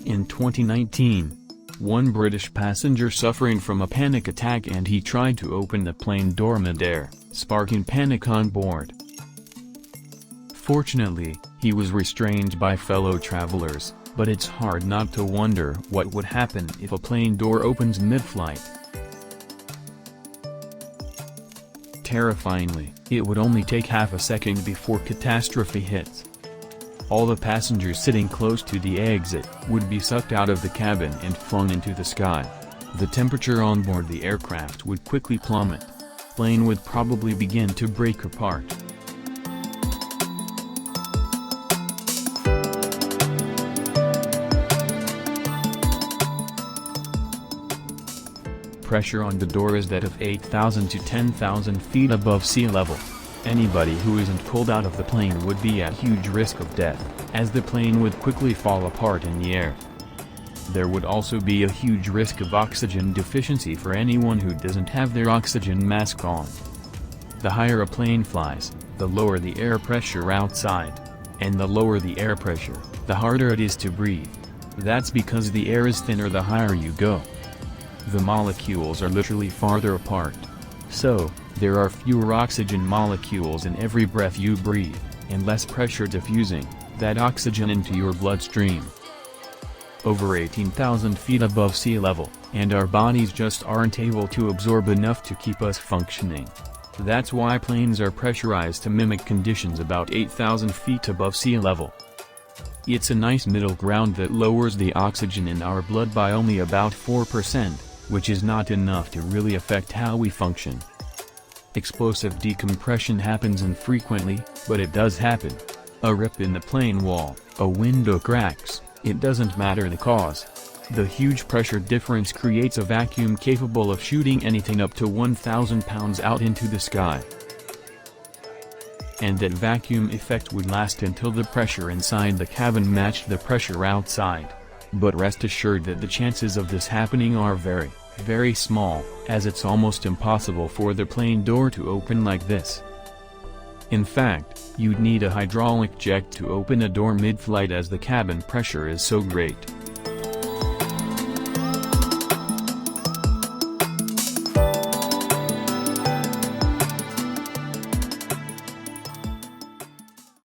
In 2019, one British passenger suffering from a panic attack and he tried to open the plane door mid-air, sparking panic on board. Fortunately, he was restrained by fellow travelers, but it's hard not to wonder what would happen if a plane door opens mid-flight. Terrifyingly, it would only take half a second before catastrophe hits. All the passengers sitting close to the exit would be sucked out of the cabin and flung into the sky. The temperature on board the aircraft would quickly plummet. The plane would probably begin to break apart. Pressure on the door is that of 8,000 to 10,000 feet above sea level. Anybody who isn't pulled out of the plane would be at huge risk of death, as the plane would quickly fall apart in the air. There would also be a huge risk of oxygen deficiency for anyone who doesn't have their oxygen mask on. The higher a plane flies, the lower the air pressure outside. And the lower the air pressure, the harder it is to breathe. That's because the air is thinner the higher you go. The molecules are literally farther apart. So, there are fewer oxygen molecules in every breath you breathe, and less pressure diffusing that oxygen into your bloodstream. Over 18,000 feet above sea level, and our bodies just aren't able to absorb enough to keep us functioning. That's why planes are pressurized to mimic conditions about 8,000 feet above sea level. It's a nice middle ground that lowers the oxygen in our blood by only about 4%, which is not enough to really affect how we function. Explosive decompression happens infrequently, but it does happen. A rip in the plane wall, a window cracks, it doesn't matter the cause. The huge pressure difference creates a vacuum capable of shooting anything up to 1,000 pounds out into the sky. And that vacuum effect would last until the pressure inside the cabin matched the pressure outside. But rest assured that the chances of this happening are very, very small, as it's almost impossible for the plane door to open like this. In fact, you'd need a hydraulic jack to open a door mid-flight as the cabin pressure is so great.